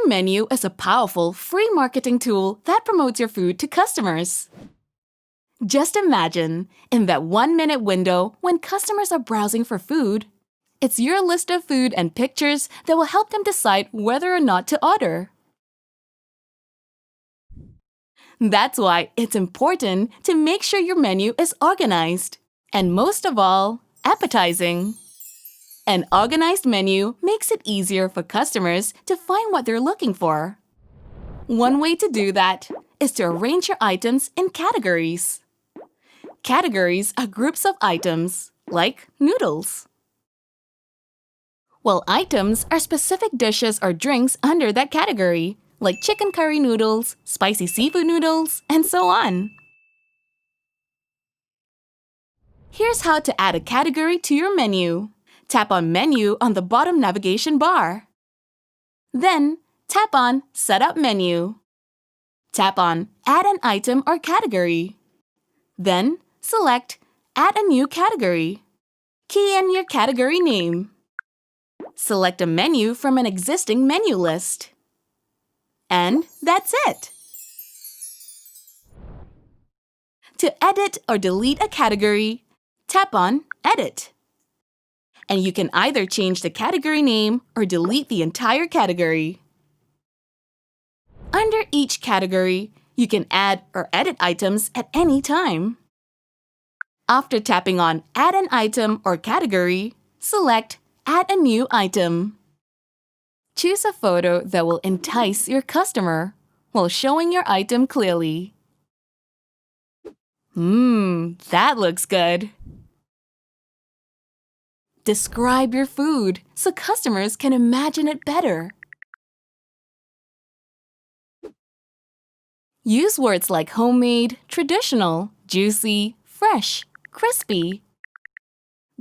Your menu is a powerful, free marketing tool that promotes your food to customers. Just imagine, in that 1-minute window when customers are browsing for food, it's your list of food and pictures that will help them decide whether or not to order. That's why it's important to make sure your menu is organized, and most of all, appetizing. An organized menu makes it easier for customers to find what they're looking for. One way to do that is to arrange your items in categories. Categories are groups of items, like noodles, while items are specific dishes or drinks under that category, like chicken curry noodles, spicy seafood noodles, and so on. Here's how to add a category to your menu. Tap on Menu on the bottom navigation bar. Then, tap on Set up Menu. Tap on Add an item or category. Then, select Add a new category. Key in your category name. Select a menu from an existing menu list. And that's it! To edit or delete a category, tap on Edit. And you can either change the category name or delete the entire category. Under each category, you can add or edit items at any time. After tapping on Add an item or category, select Add a new item. Choose a photo that will entice your customer while showing your item clearly. That looks good. Describe your food so customers can imagine it better. Use words like homemade, traditional, juicy, fresh, crispy.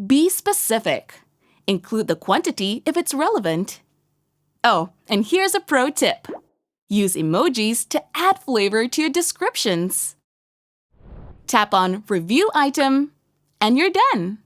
Be specific. Include the quantity if it's relevant. Oh, and here's a pro tip. Use emojis to add flavor to your descriptions. Tap on Review Item, and you're done.